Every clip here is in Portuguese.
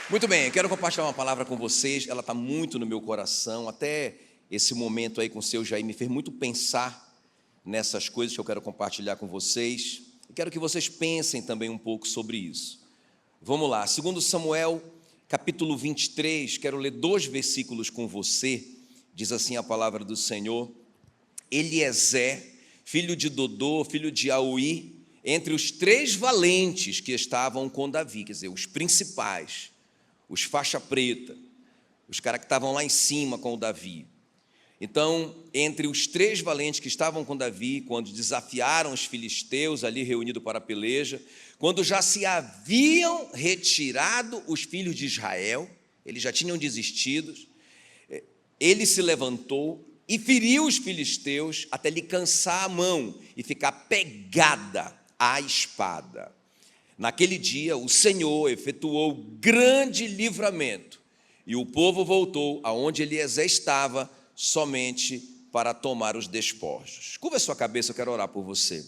Muito bem, eu quero compartilhar uma palavra com vocês, ela está muito no meu coração, até esse momento aí com o seu Jair me fez muito pensar nessas coisas que eu quero compartilhar com vocês, e quero que vocês pensem também um pouco sobre isso. Vamos lá, 2 Samuel, capítulo 23, quero ler 2 versículos com você, diz assim a palavra do Senhor: Eliezer, filho de Dodô, filho de Auí, entre os 3 valentes que estavam com Davi, quer dizer, os principais, os faixa preta, os caras que estavam lá em cima com o Davi. Então, entre os 3 valentes que estavam com Davi, quando desafiaram os filisteus ali reunidos para a peleja, quando já se haviam retirado os filhos de Israel, eles já tinham desistido, ele se levantou e feriu os filisteus até lhe cansar a mão e ficar pegada à espada. Naquele dia, o Senhor efetuou grande livramento, e o povo voltou aonde Eliezer estava, somente para tomar os despojos. Curva a sua cabeça, eu quero orar por você.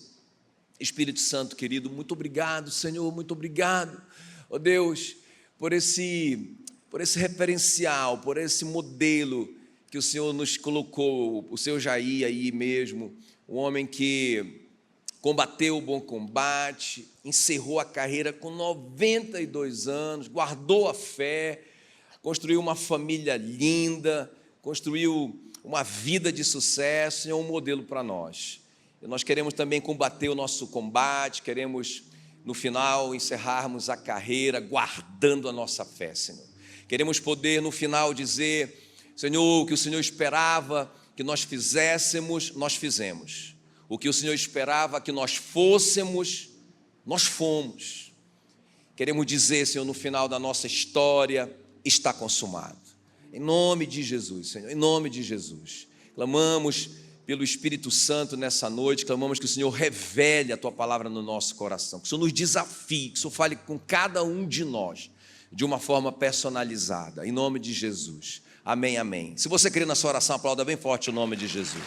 Espírito Santo querido, muito obrigado, Senhor, muito obrigado, ó Deus, por esse referencial, por esse modelo que o Senhor nos colocou, o seu Jair aí mesmo, um homem que combateu o bom combate, encerrou a carreira com 92 anos, guardou a fé, construiu uma família linda, construiu uma vida de sucesso e é um modelo para nós. E nós queremos também combater o nosso combate, queremos no final encerrarmos a carreira guardando a nossa fé, Senhor. Queremos poder no final dizer: Senhor, o que o Senhor esperava que nós fizéssemos, nós fizemos. O que o Senhor esperava que nós fôssemos, nós fomos. Queremos dizer, Senhor, no final da nossa história, está consumado. Em nome de Jesus, Senhor, em nome de Jesus. Clamamos pelo Espírito Santo nessa noite, clamamos que o Senhor revele a Tua palavra no nosso coração, que o Senhor nos desafie, que o Senhor fale com cada um de nós, de uma forma personalizada, em nome de Jesus. Amém, amém. Se você crê na sua oração, aplauda bem forte o nome de Jesus.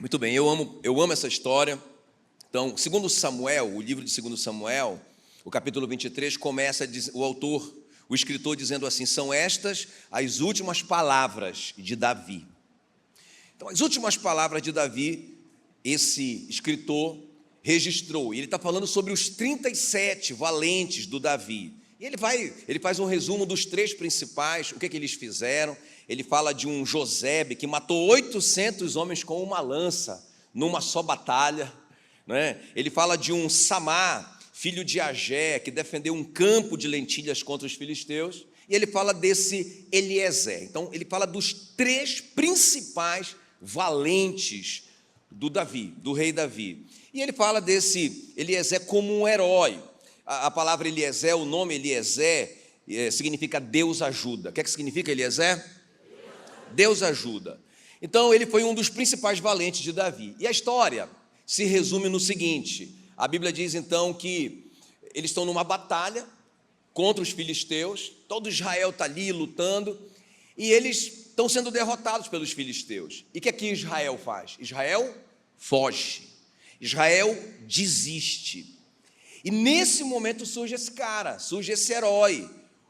Muito bem, eu amo essa história. Então, 2 Samuel, o livro de 2 Samuel, o capítulo 23, começa o autor, o escritor dizendo assim: são estas as últimas palavras de Davi. Então, as últimas palavras de Davi, esse escritor registrou, e ele está falando sobre os 37 valentes do Davi. E ele faz um resumo dos 3 principais, o que eles fizeram. Ele fala de um Josebe que matou 800 homens com uma lança, numa só batalha, né? Ele fala de um Samá, filho de Agé, que defendeu um campo de lentilhas contra os filisteus. E ele fala desse Eliezer. Então, ele fala dos 3 principais valentes do Davi, do rei Davi. E ele fala desse Eliezer como um herói. A palavra Eliezer, o nome Eliezer, significa Deus ajuda. O que significa Eliezer? Deus ajuda. Então, ele foi um dos principais valentes de Davi. E a história se resume no seguinte: a Bíblia diz então que eles estão numa batalha contra os filisteus, todo Israel está ali lutando, e eles estão sendo derrotados pelos filisteus. E o que Israel faz? Israel foge, Israel desiste. E nesse momento surge esse cara, surge esse herói,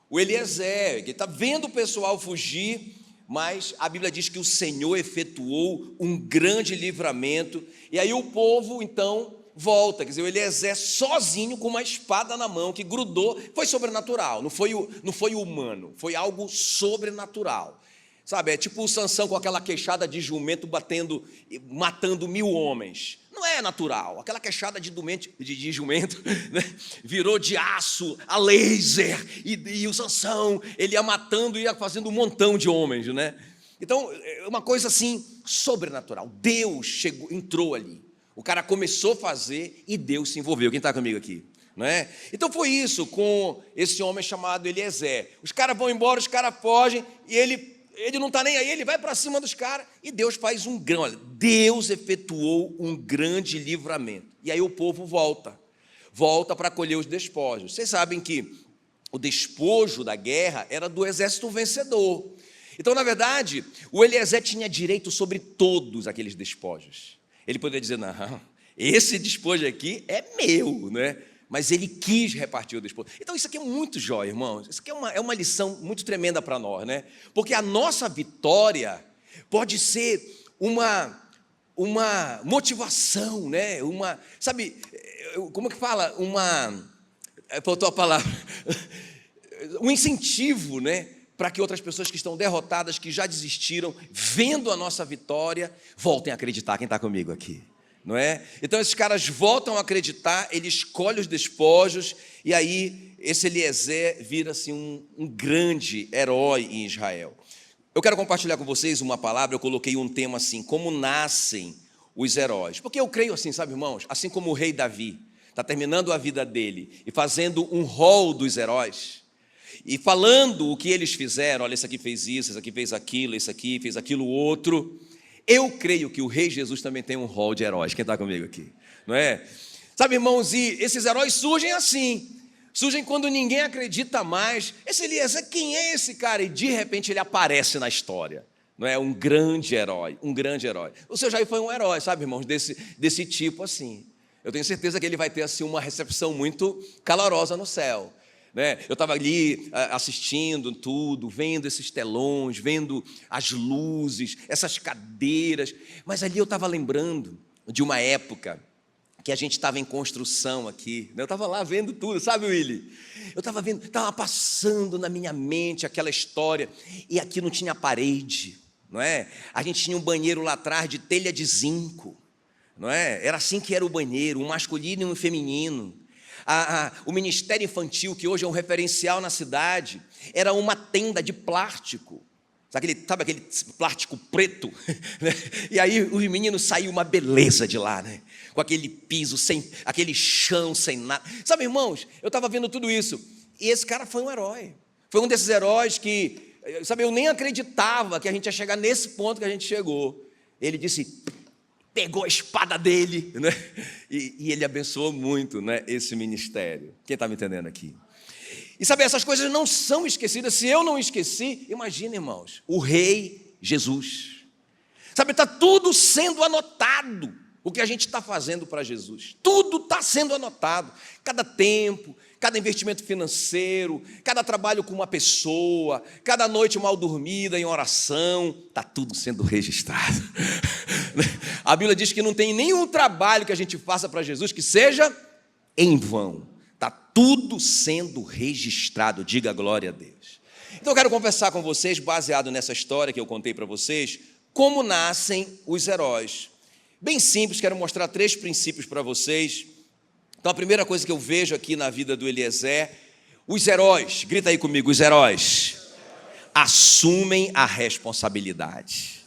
o Eliezer, que está vendo o pessoal fugir, mas a Bíblia diz que o Senhor efetuou um grande livramento, e aí o povo então volta, quer dizer, o Eliezer sozinho com uma espada na mão que grudou, foi sobrenatural, não foi humano, foi algo sobrenatural. Sabe, é tipo o Sansão com aquela queixada de jumento matando 1000 homens. Não é natural, aquela queixada de jumento, né, virou de aço a laser, e o Sansão, ele ia matando e ia fazendo um montão de homens, né? Então, é uma coisa assim, sobrenatural. Deus entrou ali, o cara começou a fazer e Deus se envolveu. Quem está comigo aqui? Não é? Então foi isso com esse homem chamado Eliezer. Os caras vão embora, os caras fogem, e ele não está nem aí, ele vai para cima dos caras, e Deus faz um grande, olha, Deus efetuou um grande livramento, e aí o povo volta para colher os despojos. Vocês sabem que o despojo da guerra era do exército vencedor. Então, na verdade, o Eliezer tinha direito sobre todos aqueles despojos. Ele poderia dizer: não, Esse despojo aqui é meu, né? Mas ele quis repartir o despojo. Então isso aqui é muito jóia, irmãos. Isso aqui é uma lição muito tremenda para nós, né? Porque a nossa vitória pode ser uma motivação, né? Sabe, como é que fala? Faltou a palavra. Um incentivo, né? Para que outras pessoas que estão derrotadas, que já desistiram, vendo a nossa vitória, voltem a acreditar. Quem está comigo aqui? Não é? Então esses caras voltam a acreditar, ele escolhe os despojos, e aí esse Eliezer vira assim um grande herói em Israel. Eu quero compartilhar com vocês uma palavra, eu coloquei um tema assim, como nascem os heróis. Porque eu creio assim, sabe, irmãos, assim como o rei Davi está terminando a vida dele e fazendo um rol dos heróis, e falando o que eles fizeram, olha, esse aqui fez isso, esse aqui fez aquilo, esse aqui fez aquilo outro. Eu creio que o rei Jesus também tem um rol de heróis. Quem está comigo aqui? Não é? Sabe, irmãos, e esses heróis surgem assim. Surgem quando ninguém acredita mais. Esse Eliezer, quem é esse cara? E de repente ele aparece na história. Não é? Um grande herói, um grande herói. O seu Jair foi um herói, sabe, irmãos, desse tipo assim. Eu tenho certeza que ele vai ter assim uma recepção muito calorosa no céu. Né? Eu estava ali assistindo tudo, vendo esses telões, vendo as luzes, essas cadeiras, mas ali eu estava lembrando de uma época que a gente estava em construção aqui, né? Eu estava lá vendo tudo, sabe, Willy? Eu estava vendo, estava passando na minha mente aquela história, e aqui não tinha parede, não é? A gente tinha um banheiro lá atrás de telha de zinco, não é? Era assim que era o banheiro, um masculino e um feminino. O ministério infantil, que hoje é um referencial na cidade, era uma tenda de plástico, sabe aquele plástico preto? E aí os meninos saíam uma beleza de lá, né? Com aquele piso, aquele chão sem nada. Sabe, irmãos, eu estava vendo tudo isso, e esse cara foi um herói, foi um desses heróis que, sabe, eu nem acreditava que a gente ia chegar nesse ponto que a gente chegou. Ele disse, pegou a espada dele, né? E ele abençoou muito, né, esse ministério. Quem está me entendendo aqui? E sabe, essas coisas não são esquecidas. Se eu não esqueci, imagina, irmãos, o rei Jesus. Sabe, está tudo sendo anotado, o que a gente está fazendo para Jesus. Tudo está sendo anotado. Cada tempo, cada investimento financeiro, cada trabalho com uma pessoa, cada noite mal dormida em oração, está tudo sendo registrado. A Bíblia diz que não tem nenhum trabalho que a gente faça para Jesus que seja em vão. Está tudo sendo registrado, diga glória a Deus. Então eu quero conversar com vocês, baseado nessa história que eu contei para vocês, como nascem os heróis. Bem simples, quero mostrar 3 princípios para vocês. Então a primeira coisa que eu vejo aqui na vida do Eliezer, os heróis, grita aí comigo, os heróis assumem a responsabilidade.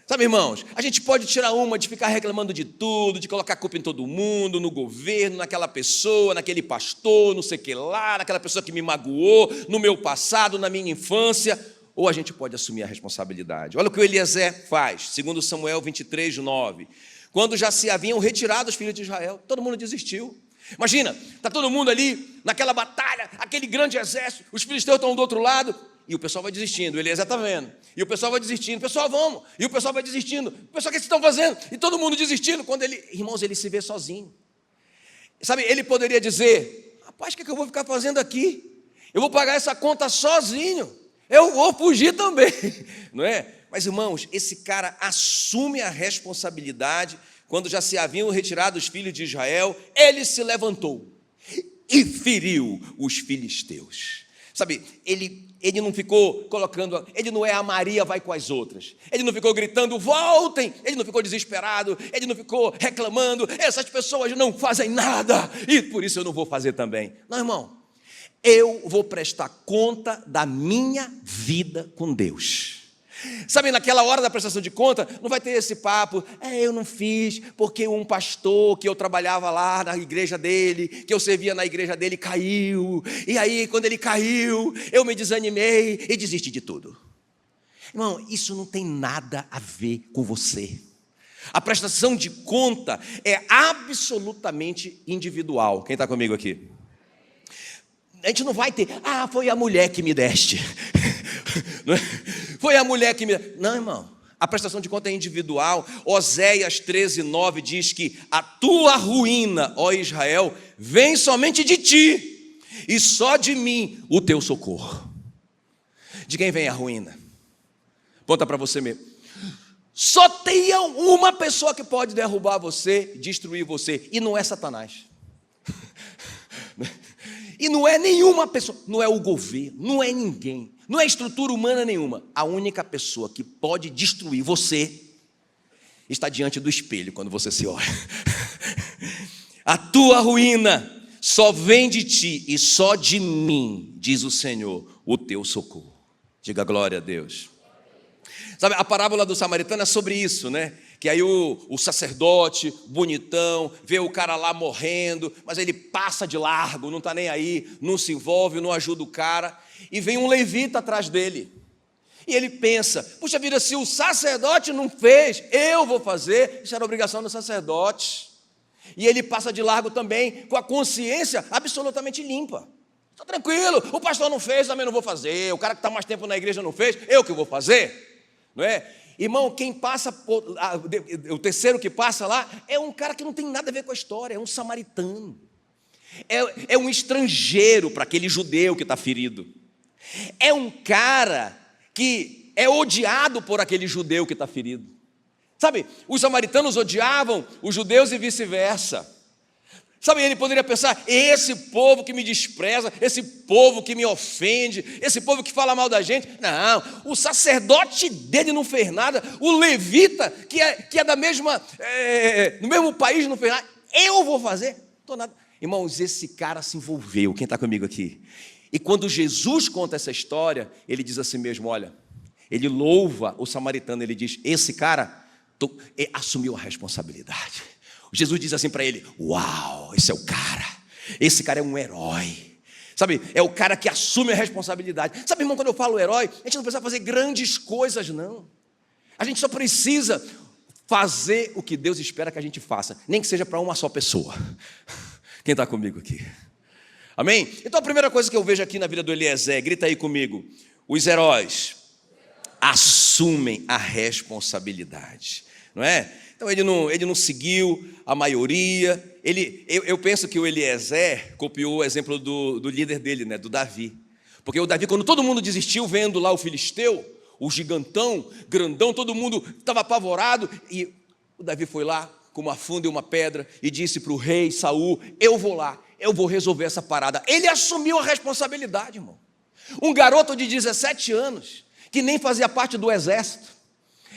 Sabe, irmãos, a gente pode tirar uma de ficar reclamando de tudo, de colocar a culpa em todo mundo, no governo, naquela pessoa, naquele pastor, não sei o que lá, naquela pessoa que me magoou, no meu passado, na minha infância, ou a gente pode assumir a responsabilidade. Olha o que o Eliezer faz, segundo Samuel 23, 9. Quando já se haviam retirado os filhos de Israel, todo mundo desistiu. Imagina, está todo mundo ali, naquela batalha, aquele grande exército, os filisteus estão do outro lado, e o pessoal vai desistindo, o Eliezer está vendo, e o pessoal vai desistindo, pessoal, vamos, e o pessoal vai desistindo, pessoal, o que vocês estão fazendo? E todo mundo desistindo, quando ele, irmãos, ele se vê sozinho. Sabe, ele poderia dizer, rapaz, o que eu vou ficar fazendo aqui? Eu vou pagar essa conta sozinho, eu vou fugir também, não é? Mas, irmãos, esse cara assume a responsabilidade. Quando já se haviam retirado os filhos de Israel, ele se levantou e feriu os filisteus. Sabe, ele não ficou colocando, ele não é a Maria vai com as outras, ele não ficou gritando, voltem, ele não ficou desesperado, ele não ficou reclamando, essas pessoas não fazem nada, e por isso eu não vou fazer também. Não, irmão, eu vou prestar conta da minha vida com Deus. Sabe, naquela hora da prestação de conta, não vai ter esse papo, eu não fiz, porque um pastor que eu trabalhava lá na igreja dele, que eu servia na igreja dele, caiu, e aí quando ele caiu, eu me desanimei e desisti de tudo. Irmão, isso não tem nada a ver com você. A prestação de conta é absolutamente individual. Quem está comigo aqui? A gente não vai ter, foi a mulher que me deste. Foi a mulher que me... Não, irmão, A prestação de conta é individual. Oséias 13:9 diz que a tua ruína, ó Israel, vem somente de ti, e só de mim o teu socorro. De quem vem a ruína? Conta para você mesmo. Só tem uma pessoa que pode derrubar você, destruir você, e não é Satanás. E não é nenhuma pessoa, não é o governo, não é ninguém, não é estrutura humana nenhuma. A única pessoa que pode destruir você está diante do espelho quando você se olha. A tua ruína só vem de ti e só de mim, diz o Senhor, o teu socorro. Diga glória a Deus. Sabe, a parábola do samaritano é sobre isso, né? Que aí o sacerdote, bonitão, vê o cara lá morrendo, mas ele passa de largo, não está nem aí, não se envolve, não ajuda o cara, e vem um levita atrás dele. E ele pensa, puxa vida, se o sacerdote não fez, eu vou fazer. Isso era obrigação do sacerdote. E ele passa de largo também, com a consciência absolutamente limpa. Estou tranquilo, o pastor não fez, também não vou fazer. O cara que está mais tempo na igreja não fez, eu que vou fazer. Não é? Irmão, quem passa, o terceiro que passa lá, é um cara que não tem nada a ver com a história, é um samaritano. É um estrangeiro para aquele judeu que está ferido. É um cara que é odiado por aquele judeu que está ferido. Sabe, os samaritanos odiavam os judeus e vice-versa. Sabe, ele poderia pensar, esse povo que me despreza, esse povo que me ofende, esse povo que fala mal da gente. Não, o sacerdote dele não fez nada, o levita, que é da mesma, no mesmo país, não fez nada. Eu vou fazer? Estou nada. Irmãos, esse cara se envolveu, quem está comigo aqui? E quando Jesus conta essa história, ele diz assim mesmo, olha, ele louva o samaritano, ele diz, esse cara assumiu a responsabilidade. Jesus diz assim para ele, uau, esse cara é um herói. Sabe, é o cara que assume a responsabilidade. Sabe, irmão, quando eu falo herói, a gente não precisa fazer grandes coisas, não. A gente só precisa fazer o que Deus espera que a gente faça, nem que seja para uma só pessoa. Quem está comigo aqui? Amém? Então a primeira coisa que eu vejo aqui na vida do Eliezer, grita aí comigo, os heróis assumem a responsabilidade, não é? Então ele não seguiu a maioria. Eu penso que o Eliezer copiou o exemplo do líder dele, né, do Davi. Porque o Davi, quando todo mundo desistiu, vendo lá o filisteu, o gigantão, grandão, todo mundo estava apavorado, e o Davi foi lá com uma funda e uma pedra e disse para o rei Saul, eu vou lá, eu vou resolver essa parada. Ele assumiu a responsabilidade, irmão. Um garoto de 17 anos, que nem fazia parte do exército,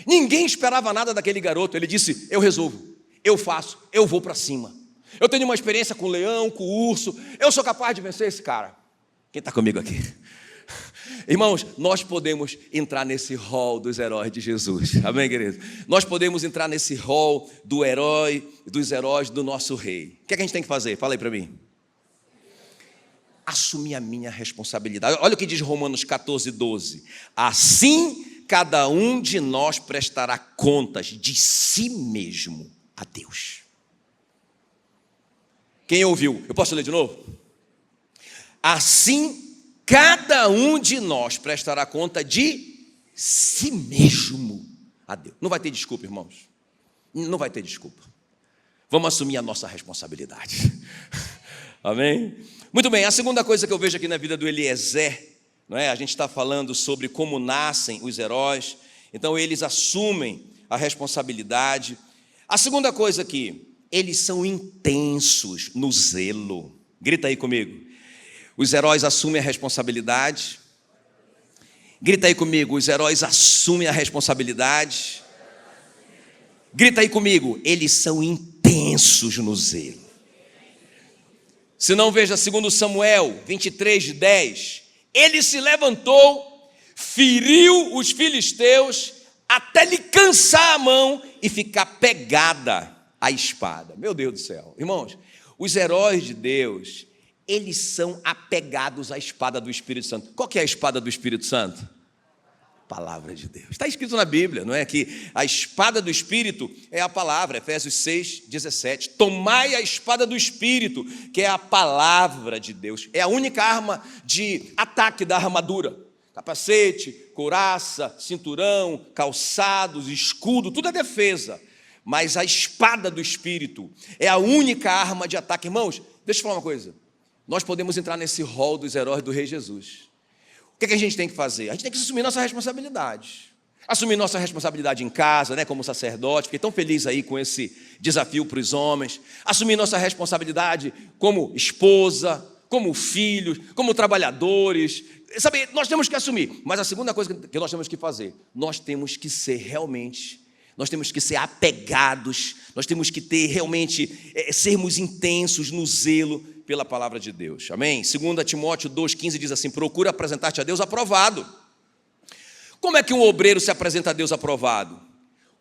ninguém esperava nada daquele garoto. Ele disse, eu resolvo, eu faço, eu vou para cima. Eu tenho uma experiência com o leão, com o urso, eu sou capaz de vencer esse cara. Quem está comigo aqui? Irmãos, nós podemos entrar nesse rol dos heróis de Jesus. Amém, querido? Nós podemos entrar nesse rol do herói, dos heróis do nosso rei. O que é que a gente tem que fazer? Fala aí para mim. Assumir a minha responsabilidade. Olha o que diz Romanos 14:12. Assim, cada um de nós prestará contas de si mesmo a Deus. Quem ouviu? Eu posso ler de novo? Assim, cada um de nós prestará conta de si mesmo a Deus. Não vai ter desculpa, irmãos. Não vai ter desculpa. Vamos assumir a nossa responsabilidade. Amém? Muito bem, a segunda coisa que eu vejo aqui na vida do Eliezer, não é? A gente está falando sobre como nascem os heróis. Então eles assumem a responsabilidade. A segunda coisa aqui, eles são intensos no zelo. Grita aí comigo. Os heróis assumem a responsabilidade. Grita aí comigo, os heróis assumem a responsabilidade. Grita aí comigo, eles são intensos no zelo. Se não, veja 2 Samuel 23:10. Ele se levantou, feriu os filisteus, até lhe cansar a mão e ficar pegada a espada. Meu Deus do céu. Irmãos, os heróis de Deus, eles são apegados à espada do Espírito Santo. Qual que é a espada do Espírito Santo? Palavra de Deus. Está escrito na Bíblia, não é? Que a espada do Espírito é a palavra, Efésios 6:17. Tomai a espada do Espírito, que é a palavra de Deus. É a única arma de ataque da armadura. Capacete, couraça, cinturão, calçados, escudo, tudo é defesa. Mas a espada do Espírito é a única arma de ataque. Irmãos, deixa eu falar uma coisa. Nós podemos entrar nesse rol dos heróis do Rei Jesus. O que a gente tem que fazer? A gente tem que assumir nossa responsabilidade. Assumir nossa responsabilidade em casa, como sacerdote. Fiquei tão feliz aí com esse desafio para os homens. Assumir nossa responsabilidade como esposa, como filhos, como trabalhadores. Sabe, nós temos que assumir. Mas a segunda coisa que nós temos que fazer, nós temos que ser realmente, nós temos que ser apegados, nós temos que ter realmente, sermos intensos no zelo pela palavra de Deus. Amém? 2 Timóteo 2,15 diz assim: procura apresentar-te a Deus aprovado. Como é que um obreiro se apresenta a Deus aprovado?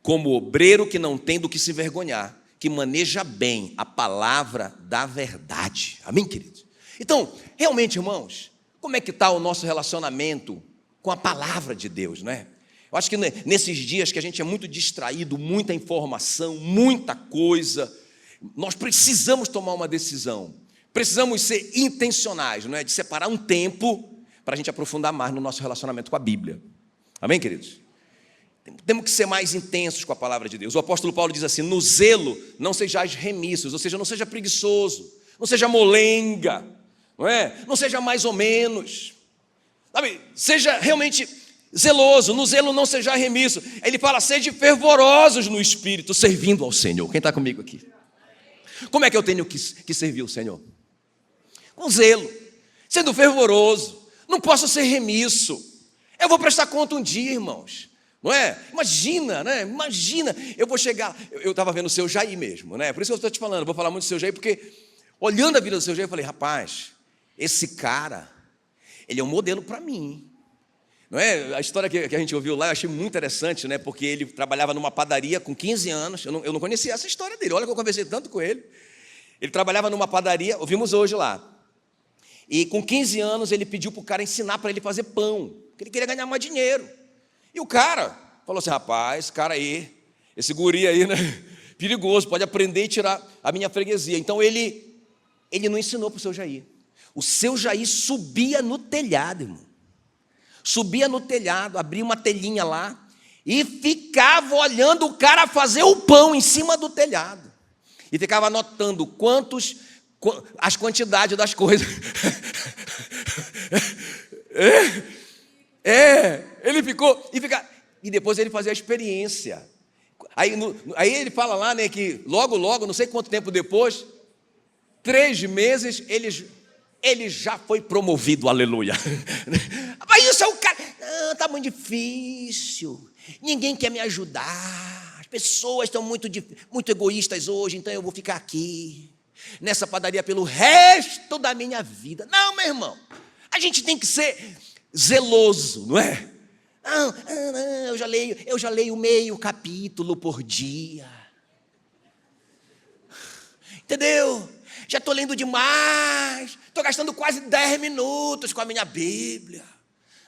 Como obreiro que não tem do que se envergonhar, que maneja bem a palavra da verdade. Amém, queridos? Então, realmente, irmãos, como é que está o nosso relacionamento com a palavra de Deus, né? Eu acho que nesses dias que a gente é muito distraído, muita informação, muita coisa, nós precisamos tomar uma decisão. Precisamos ser intencionais, não é? De separar um tempo para a gente aprofundar mais no nosso relacionamento com a Bíblia. Amém, queridos? Temos que ser mais intensos com a palavra de Deus. O apóstolo Paulo diz assim: no zelo não sejais remissos, ou seja, não seja preguiçoso, não seja molenga, não é? Não seja mais ou menos, sabe? Seja realmente zeloso, no zelo não seja remisso. Ele fala: sede fervorosos no Espírito, servindo ao Senhor. Quem está comigo aqui? Como é que eu tenho que servir o Senhor? Com zelo, sendo fervoroso, não posso ser remisso. Eu vou prestar conta um dia, irmãos, não é? Imagina, né? Imagina, eu vou chegar, eu estava vendo o seu Jair mesmo, né? Por isso que eu estou te falando, eu vou falar muito do seu Jair, porque olhando a vida do seu Jair, eu falei: rapaz, esse cara, ele é um modelo para mim, não é? A história que a gente ouviu lá, eu achei muito interessante, né? Porque ele trabalhava numa padaria com 15 anos, eu não conhecia essa história dele, olha que eu conversei tanto com ele. Ele trabalhava numa padaria, ouvimos hoje lá, e com 15 anos ele pediu para o cara ensinar para ele fazer pão, porque ele queria ganhar mais dinheiro. E o cara falou assim: rapaz, esse cara aí, esse guri aí, né? Perigoso, pode aprender e tirar a minha freguesia. Então ele não ensinou para o seu Jair. O seu Jair subia no telhado, irmão. Subia no telhado, abria uma telhinha lá e ficava olhando o cara fazer o pão em cima do telhado. E ficava anotando as quantidades das coisas. Ele ficou, e depois ele fazia a experiência. Aí ele fala lá, né, que logo, não sei quanto tempo depois, 3 meses, ele já foi promovido, aleluia. Mas isso é o cara, não, está muito difícil, ninguém quer me ajudar, as pessoas estão muito egoístas hoje, então eu vou ficar aqui, nessa padaria pelo resto da minha vida. Não, meu irmão, a gente tem que ser zeloso, não é? Não, eu já leio meio capítulo por dia. Entendeu? Já estou lendo demais, estou gastando quase 10 minutos com a minha Bíblia.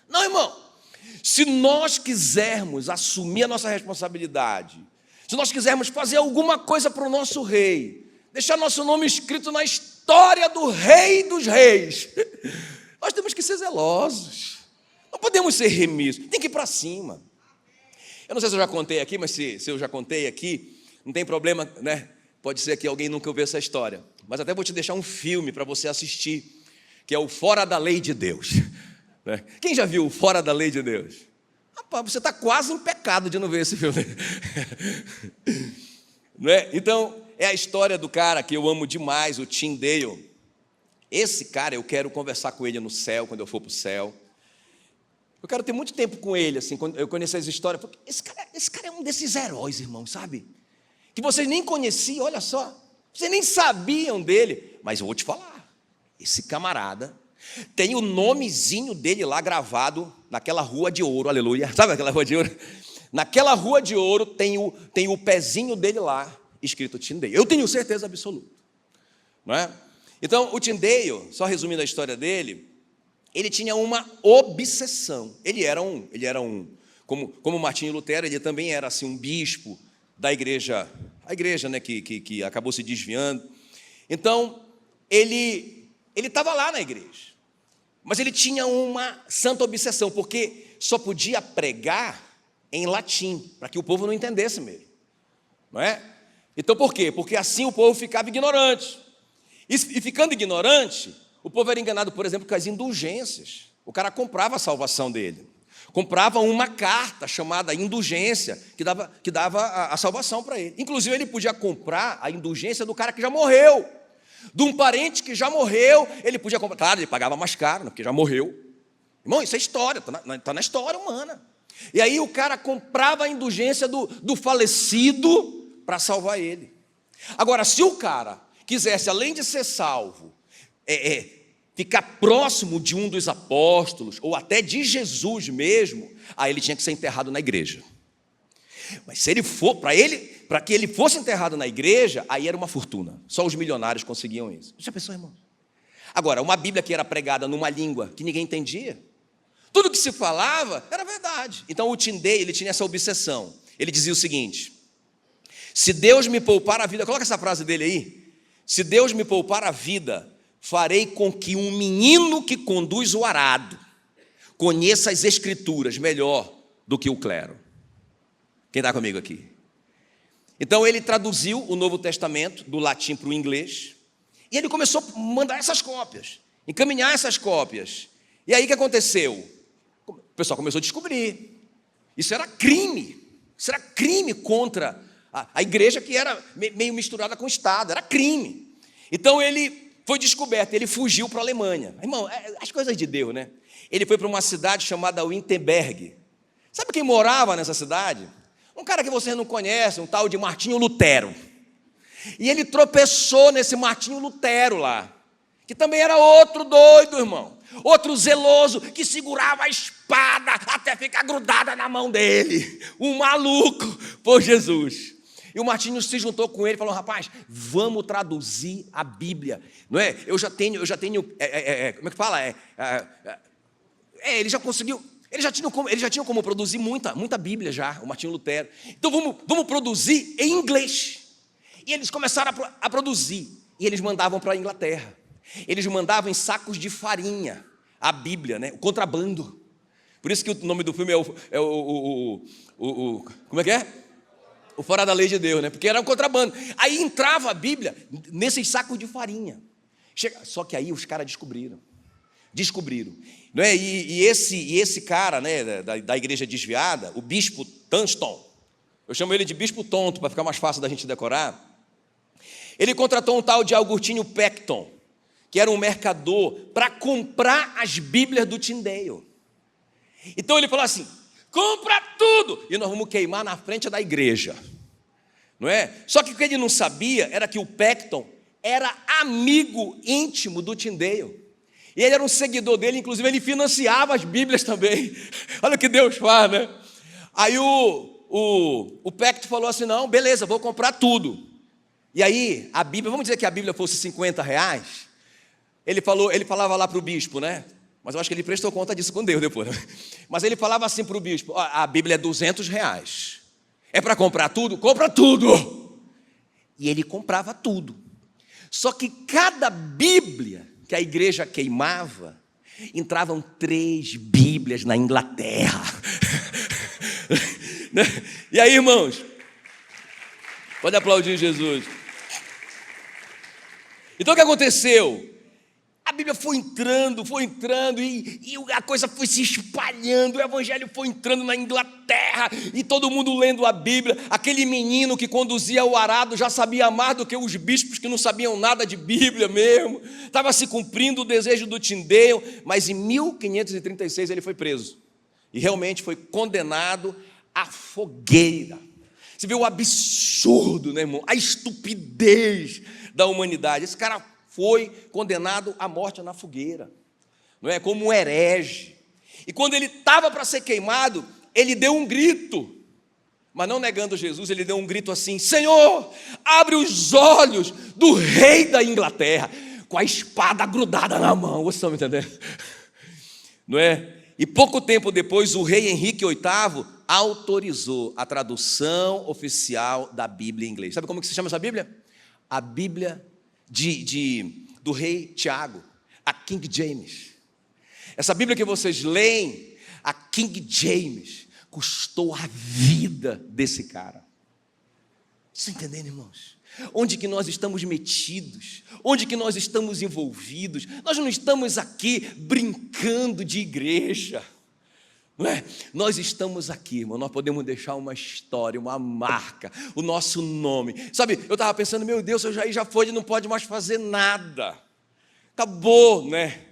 Não, irmão, se nós quisermos assumir a nossa responsabilidade, se nós quisermos fazer alguma coisa para o nosso rei, deixar nosso nome escrito na história do Rei dos Reis, nós temos que ser zelosos, não podemos ser remissos, tem que ir para cima. Eu não sei se eu já contei aqui, mas se eu já contei aqui, não tem problema, né? Pode ser que alguém nunca ouviu essa história, mas até vou te deixar um filme para você assistir, que é o Fora da Lei de Deus. Quem já viu o Fora da Lei de Deus? Rapaz, você está quase em pecado de não ver esse filme. Não é? Então, é a história do cara que eu amo demais, o Tim Dale. Esse cara, eu quero conversar com ele no céu, quando eu for para o céu. Eu quero ter muito tempo com ele, assim, quando eu conhecer as histórias. Porque esse cara é um desses heróis, irmão, sabe? Que vocês nem conheciam, olha só. Vocês nem sabiam dele. Mas eu vou te falar, esse camarada tem o nomezinho dele lá gravado naquela rua de ouro, aleluia. Sabe aquela rua de ouro? Naquela rua de ouro tem o pezinho dele lá, escrito Tim Dale. Eu tenho certeza absoluta. Não é? Então, o Tim Dale, só resumindo a história dele, ele tinha uma obsessão. Ele era um como Martinho Lutero, ele também era assim, um bispo da igreja, a igreja, né, que acabou se desviando. Então, ele estava lá na igreja, Mas ele tinha uma santa obsessão, porque só podia pregar em latim, para que o povo não entendesse mesmo, não é? Então por quê? Porque assim o povo ficava ignorante. E ficando ignorante, o povo era enganado, por exemplo, com as indulgências. O cara comprava a salvação dele. Comprava uma carta chamada indulgência, que dava a salvação para ele. Inclusive, ele podia comprar a indulgência do cara que já morreu. De um parente que já morreu, ele podia comprar. Claro, ele pagava mais caro, né, porque já morreu. Irmão, isso é história, está na história humana. E aí o cara comprava a indulgência do falecido para salvar ele. Agora, se o cara quisesse, além de ser salvo, ficar próximo de um dos apóstolos, ou até de Jesus mesmo, aí ele tinha que ser enterrado na igreja. Mas se ele for, para que ele fosse enterrado na igreja, aí era uma fortuna. Só os milionários conseguiam isso. Já pensou, irmão? Agora, uma Bíblia que era pregada numa língua que ninguém entendia, tudo que se falava era verdade. Então o Tyndale, ele tinha essa obsessão. Ele dizia o seguinte: se Deus me poupar a vida, coloca essa frase dele aí, se Deus me poupar a vida, farei com que um menino que conduz o arado conheça as escrituras melhor do que o clero. Quem está comigo aqui? Então ele traduziu o Novo Testamento do latim para o inglês, e ele começou a mandar essas cópias, encaminhar essas cópias. E aí o que aconteceu? O pessoal começou a descobrir. Isso era crime contra a igreja, que era meio misturada com o Estado, era crime. Então ele foi descoberto, ele fugiu para a Alemanha. Irmão, as coisas de Deus, né? Ele foi para uma cidade chamada Wittenberg. Sabe quem morava nessa cidade? Um cara que vocês não conhecem, um tal de Martinho Lutero. E ele tropeçou nesse Martinho Lutero lá, que também era outro doido, irmão. Outro zeloso, que segurava a espada até ficar grudada na mão dele. Um maluco por Jesus. E o Martinho se juntou com ele e falou: rapaz, vamos traduzir a Bíblia, não é? Eu já tenho, como é que fala? Ele já conseguiu, ele já tinha como produzir muita Bíblia já, o Martinho Lutero. Então vamos produzir em inglês. E eles começaram a produzir, e eles mandavam para a Inglaterra. Eles mandavam em sacos de farinha a Bíblia, né? O contrabando. Por isso que o nome do filme como é que é? O Fora da Lei de Deus, né? Porque era um contrabando. Aí entrava a Bíblia nesses sacos de farinha. Só que aí os caras descobriram, não é? E esse cara, né, da igreja desviada, o bispo Dunstan, eu chamo ele de bispo tonto para ficar mais fácil da gente decorar. Ele contratou um tal de Augustinho Pecton, que era um mercador, para comprar as Bíblias do Tyndale. Então ele falou assim: compra tudo, e nós vamos queimar na frente da igreja, não é? Só que o que ele não sabia era que o Pecton era amigo íntimo do Tyndale, e ele era um seguidor dele, inclusive ele financiava as Bíblias também. Olha o que Deus faz, né? Aí o Pecton falou assim: não, beleza, vou comprar tudo. E aí a Bíblia, vamos dizer que a Bíblia fosse R$50, ele falava lá para o bispo, né? Mas eu acho que ele prestou conta disso com Deus depois, né? Mas ele falava assim para o bispo: a Bíblia é R$200, é para comprar tudo? Compra tudo! E ele comprava tudo. Só que cada Bíblia que a igreja queimava, entravam 3 Bíblias na Inglaterra. E aí, irmãos, pode aplaudir Jesus. Então o que aconteceu? A Bíblia foi entrando, e a coisa foi se espalhando, o evangelho foi entrando na Inglaterra, e todo mundo lendo a Bíblia. Aquele menino que conduzia o arado já sabia mais do que os bispos que não sabiam nada de Bíblia mesmo. Estava se cumprindo o desejo do Tyndale, mas em 1536 ele foi preso, e realmente foi condenado à fogueira. Você vê o absurdo, né, irmão? A estupidez da humanidade. Esse cara foi condenado à morte na fogueira, não é? Como um herege. E quando ele estava para ser queimado, ele deu um grito, mas não negando Jesus, ele deu um grito assim: Senhor, abre os olhos do rei da Inglaterra, com a espada grudada na mão. Vocês estão me entendendo? Não é? E pouco tempo depois, o rei Henrique VIII autorizou a tradução oficial da Bíblia em inglês. Sabe como que se chama essa Bíblia? A Bíblia do rei Tiago, a King James. Essa Bíblia que vocês leem, a King James, custou a vida desse cara. Vocês estão entendendo, irmãos? Onde que nós estamos metidos? Onde que nós estamos envolvidos? Nós não estamos aqui brincando de igreja, não é? Nós estamos aqui, irmão, nós podemos deixar uma história, uma marca, o nosso nome. Sabe, eu estava pensando, meu Deus, seu Jair já foi, ele não pode mais fazer nada. Acabou, né?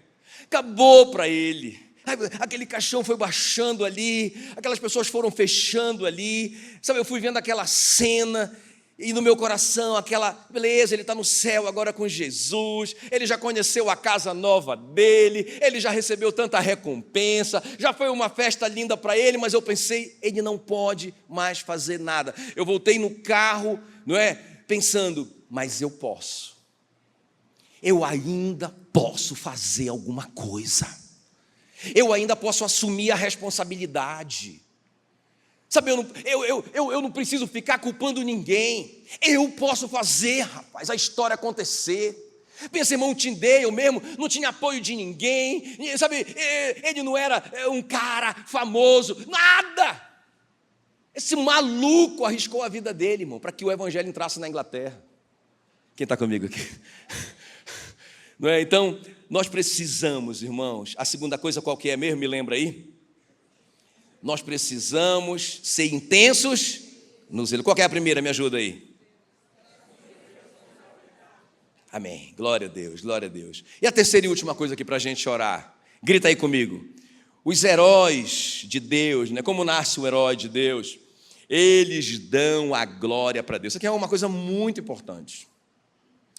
Acabou para ele. Aquele caixão foi baixando ali, aquelas pessoas foram fechando ali. Sabe, eu fui vendo aquela cena e no meu coração, beleza, ele está no céu agora com Jesus, ele já conheceu a casa nova dele, ele já recebeu tanta recompensa, já foi uma festa linda para ele, mas eu pensei, ele não pode mais fazer nada. Eu voltei no carro, não é, pensando, mas eu posso. Eu ainda posso fazer alguma coisa. Eu ainda posso assumir a responsabilidade. Sabe, eu não preciso ficar culpando ninguém. Eu posso fazer, rapaz, a história acontecer. Pensa, irmão, Tyndale mesmo, não tinha apoio de ninguém. Sabe, ele não era um cara famoso, nada. Esse maluco arriscou a vida dele, irmão, para que o evangelho entrasse na Inglaterra. Quem está comigo aqui? Não é? Então, nós precisamos, irmãos, a segunda coisa qual que é mesmo, me lembra aí? Nós precisamos ser intensos no zelo. Qual que é a primeira? Me ajuda aí. Amém. Glória a Deus, glória a Deus. E a terceira e última coisa aqui para a gente orar. Grita aí comigo. Os heróis de Deus, né? Como nasce um herói de Deus? Eles dão a glória para Deus. Isso aqui é uma coisa muito importante.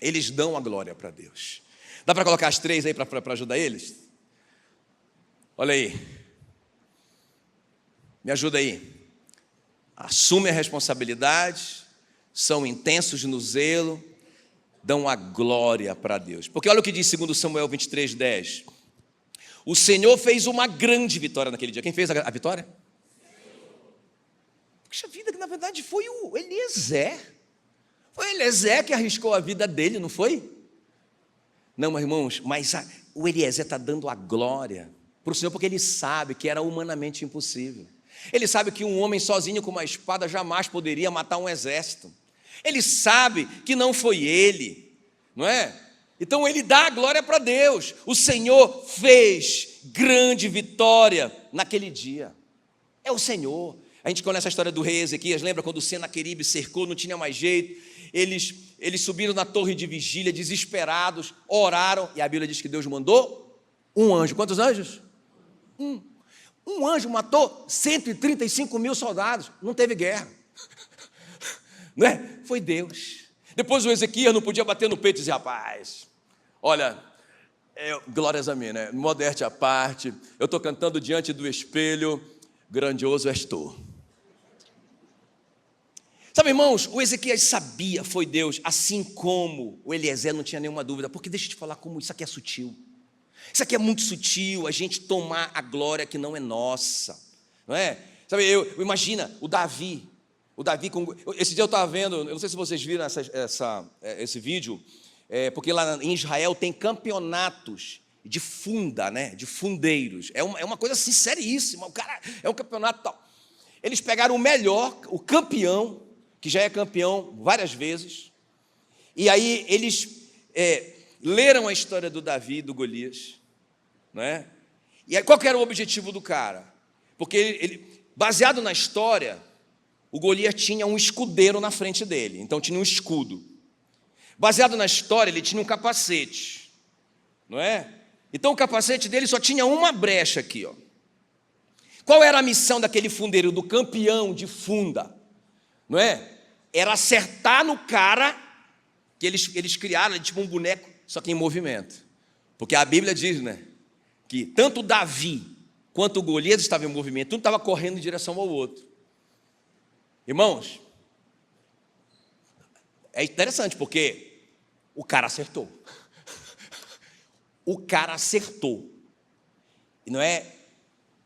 Eles dão a glória para Deus. Dá para colocar as três aí para ajudar eles? Olha aí. Me ajuda aí. Assumem a responsabilidade, são intensos no zelo, dão a glória para Deus. Porque olha o que diz 2 Samuel 23:10. O Senhor fez uma grande vitória naquele dia. Quem fez a vitória? Puxa vida, que na verdade foi o Eliezer. Foi o Eliezer que arriscou a vida dele, não foi? Não, meus irmãos, mas o Eliezer está dando a glória para o Senhor, porque ele sabe que era humanamente impossível. Ele sabe que um homem sozinho com uma espada jamais poderia matar um exército. Ele sabe que não foi ele, não é? Então ele dá a glória para Deus. O Senhor fez grande vitória naquele dia. É o Senhor. A gente conhece a história do rei Ezequias, lembra quando o Senaqueribe cercou, não tinha mais jeito. Eles subiram na torre de vigília, desesperados, oraram, e a Bíblia diz que Deus mandou um anjo. Quantos anjos? Um anjo matou 135 mil soldados, não teve guerra. Não é? Foi Deus. Depois o Ezequias não podia bater no peito e dizer, rapaz, olha, glórias a mim, né? Modéstia à parte, eu estou cantando diante do espelho, grandioso és tu. Sabe, irmãos, o Ezequias sabia, foi Deus, assim como o Eliezer não tinha nenhuma dúvida, porque deixa eu te falar como isso aqui é sutil. Isso aqui é muito sutil, a gente tomar a glória que não é nossa, não é? Sabe, imagina o Davi, esse dia eu estava vendo, eu não sei se vocês viram esse vídeo, porque lá em Israel tem campeonatos de funda, né? De fundeiros, é uma coisa assim seríssima, o cara é um campeonato tal. Eles pegaram o melhor, o campeão, que já é campeão várias vezes, e aí eles leram a história do Davi e do Golias, não é? E aí qual que era o objetivo do cara? Porque ele, baseado na história, o Golias tinha um escudeiro na frente dele, então tinha um escudo. Baseado na história, ele tinha um capacete, não é? Então o capacete dele só tinha uma brecha aqui, ó. Qual era a missão daquele fundeiro, do campeão de funda? Não é? Era acertar no cara que eles criaram, tipo um boneco, só que em movimento. Porque a Bíblia diz, né, que tanto Davi quanto o Golias estavam em movimento, tudo estava correndo em direção ao outro. Irmãos, é interessante porque o cara acertou. O cara acertou. E não é?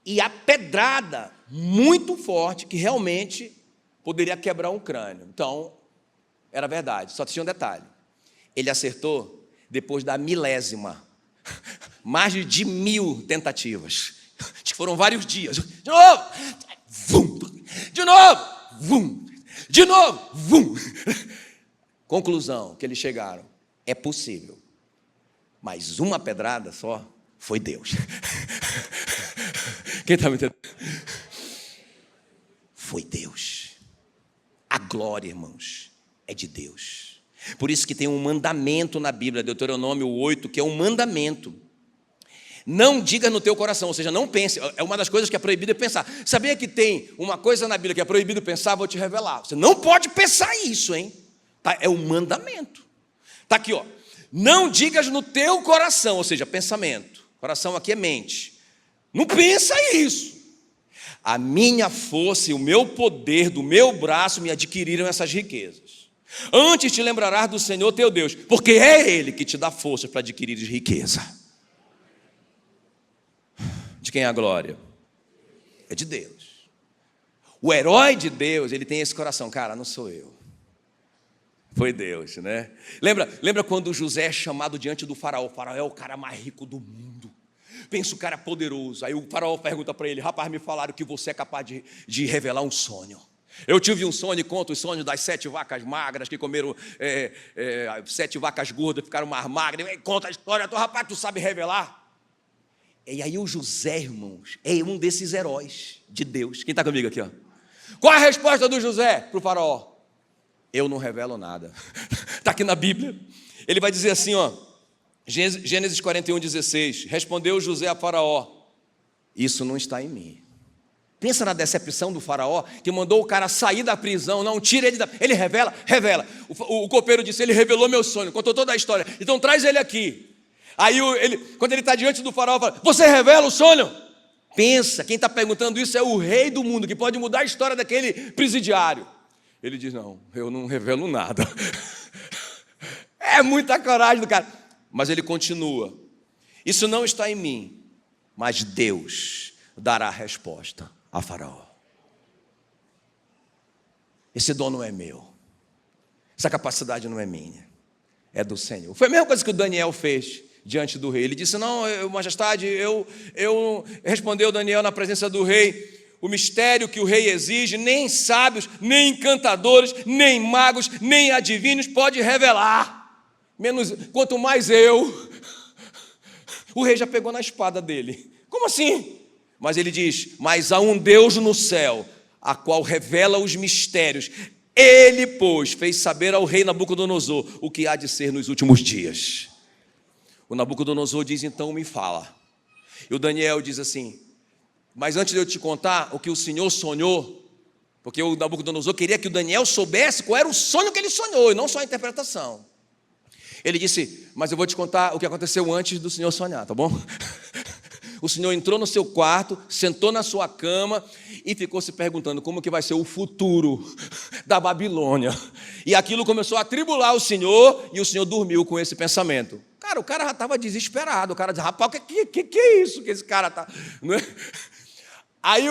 E a pedrada muito forte que realmente poderia quebrar um crânio. Então, era verdade, só tinha um detalhe. Ele acertou depois da milésima. mais de 1000 tentativas. Acho que foram vários dias. De novo, vum, de novo, vum, de novo, vum. Conclusão que eles chegaram: é possível, mas uma pedrada só foi Deus. Quem está me entendendo? Foi Deus. A glória, irmãos, é de Deus. Por isso que tem um mandamento na Bíblia, Deuteronômio 8, que é um mandamento. Não diga no teu coração, ou seja, não pense. É uma das coisas que é proibido pensar. Sabia que tem uma coisa na Bíblia que é proibido pensar? Vou te revelar. Você não pode pensar isso, hein? Tá? É um mandamento. Está aqui, ó. Não digas no teu coração, ou seja, pensamento. Coração aqui é mente. Não pensa isso. A minha força e o meu poder do meu braço me adquiriram essas riquezas. Antes te lembrarás do Senhor teu Deus, porque é Ele que te dá força para adquirir riqueza. De quem é a glória? É de Deus. O herói de Deus, ele tem esse coração. Cara, não sou eu. Foi Deus, né? Lembra quando José é chamado diante do faraó? O faraó é o cara mais rico do mundo. Pensa, o cara poderoso. Aí o faraó pergunta para ele: rapaz, me falaram que você é capaz de revelar um sonho. Eu tive um sonho e conto os sonhos das 7 vacas magras que comeram 7 vacas gordas, ficaram mais magras. Conta a história, rapaz, tu sabe revelar? E aí o José, irmãos, é um desses heróis de Deus. Quem está comigo aqui, ó? Qual a resposta do José para o faraó? Eu não revelo nada. Está aqui na Bíblia. Ele vai dizer assim, ó, Gênesis 41:16. Respondeu José a faraó: isso não está em mim. Pensa na decepção do faraó, que mandou o cara sair da prisão. Não, tira ele da... Ele revela. O copeiro disse: ele revelou meu sonho, contou toda a história. Então traz ele aqui. Aí, quando ele está diante do faraó, fala: você revela o sonho? Pensa, quem está perguntando isso é o rei do mundo, que pode mudar a história daquele presidiário. Ele diz: não, eu não revelo nada. É muita coragem do cara. Mas ele continua: isso não está em mim, mas Deus dará a resposta a faraó. Esse dom não é meu, essa capacidade não é minha, é do Senhor. Foi a mesma coisa que o Daniel fez diante do rei. Ele disse: não, majestade, respondeu Daniel na presença do rei: o mistério que o rei exige, nem sábios, nem encantadores, nem magos, nem adivinhos pode revelar, quanto mais eu. O rei já pegou na espada dele. Como assim? Mas ele diz: mas há um Deus no céu, a qual revela os mistérios. Ele, pois, fez saber ao rei Nabucodonosor o que há de ser nos últimos dias. O Nabucodonosor diz: então me fala. E o Daniel diz assim: mas antes de eu te contar o que o Senhor sonhou, porque o Nabucodonosor queria que o Daniel soubesse qual era o sonho que ele sonhou, e não só a interpretação. Ele disse: mas eu vou te contar o que aconteceu antes do Senhor sonhar, tá bom? O Senhor entrou no seu quarto, sentou na sua cama e ficou se perguntando como que vai ser o futuro da Babilônia. E aquilo começou a atribular o Senhor, e o Senhor dormiu com esse pensamento. Cara, o cara já estava desesperado. O cara disse: rapaz, o que é isso que esse cara está... Aí,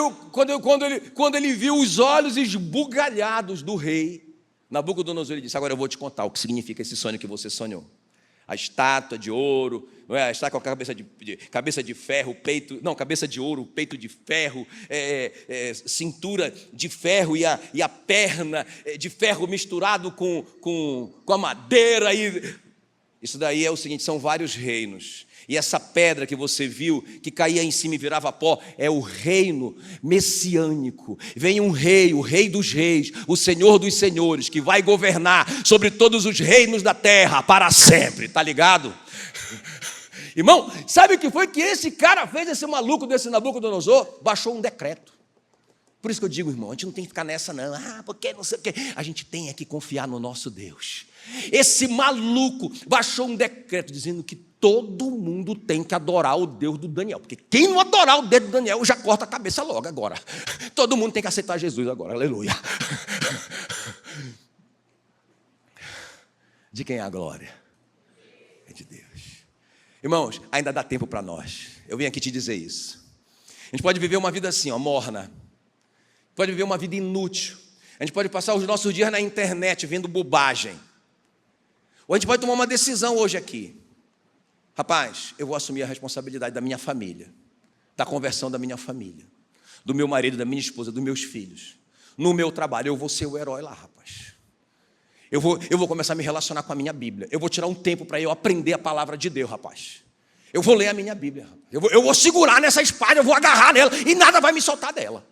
quando ele viu os olhos esbugalhados do rei Nabucodonosor, ele disse: agora eu vou te contar o que significa esse sonho que você sonhou. A estátua de ouro, não é? A estátua com a cabeça de ferro, peito... Não, cabeça de ouro, peito de ferro, cintura de ferro e a perna de ferro misturado com a madeira. Isso daí é o seguinte: são vários reinos. E essa pedra que você viu, que caía em cima e virava pó, é o reino messiânico. Vem um rei, o rei dos reis, o senhor dos senhores, que vai governar sobre todos os reinos da terra para sempre, tá ligado? Irmão, sabe o que foi que esse cara fez, esse maluco desse Nabucodonosor? Baixou um decreto. Por isso que eu digo, irmão, a gente não tem que ficar nessa não, porque não sei o quê. A gente tem que confiar no nosso Deus. Esse maluco baixou um decreto dizendo que todo mundo tem que adorar o Deus do Daniel, porque quem não adorar o Deus do Daniel já corta a cabeça logo agora. Todo mundo tem que aceitar Jesus agora, aleluia. De quem é a glória? É de Deus. Irmãos, ainda dá tempo para nós. Eu vim aqui te dizer isso. A gente pode viver uma vida assim, ó, morna. Pode viver uma vida inútil. A gente pode passar os nossos dias na internet vendo bobagem. Ou a gente pode tomar uma decisão hoje aqui. Rapaz, eu vou assumir a responsabilidade da minha família, da conversão da minha família, do meu marido, da minha esposa, dos meus filhos. No meu trabalho, eu vou ser o herói lá, rapaz. Eu vou começar a me relacionar com a minha Bíblia. Eu vou tirar um tempo para eu aprender a palavra de Deus, rapaz. Eu vou ler a minha Bíblia, rapaz. Eu vou segurar nessa espada, eu vou agarrar nela e nada vai me soltar dela.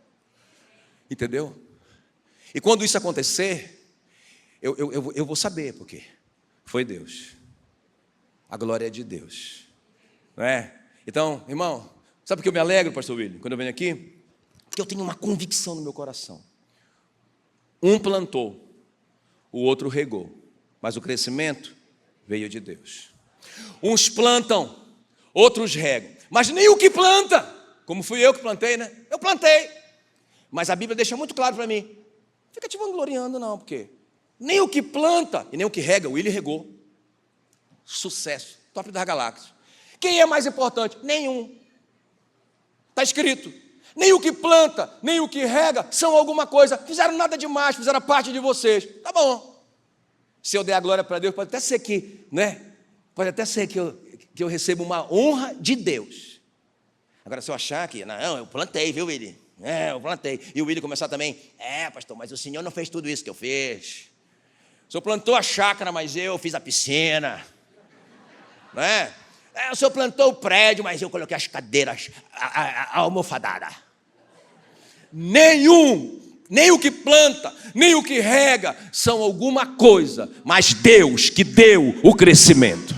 Entendeu? E quando isso acontecer, eu vou saber por quê. Foi Deus. A glória é de Deus. Não é? Então, irmão, sabe por que eu me alegro, pastor William, quando eu venho aqui? Porque eu tenho uma convicção no meu coração. Um plantou, o outro regou, mas o crescimento veio de Deus. Uns plantam, outros regam, mas nem o que planta, como fui eu que plantei, né? Eu plantei, mas a Bíblia deixa muito claro para mim, fica te vangloriando não, porque nem o que planta e nem o que rega, o William regou. Sucesso, top das galáxias. Quem é mais importante? Nenhum. Está escrito. Nem o que planta, nem o que rega são alguma coisa. Fizeram nada demais, fizeram parte de vocês. Tá bom. Se eu der a glória para Deus, pode até ser que, né? Pode até ser que eu receba uma honra de Deus. Agora, se eu achar que, não, eu plantei, viu, William? Eu plantei. E o William começar também, pastor, mas o senhor não fez tudo isso que eu fiz. O senhor plantou a chácara, mas eu fiz a piscina. Não é? O senhor plantou o prédio, mas eu coloquei as cadeiras, a almofadada. Nem o que planta, nem o que rega são alguma coisa, mas Deus que deu o crescimento.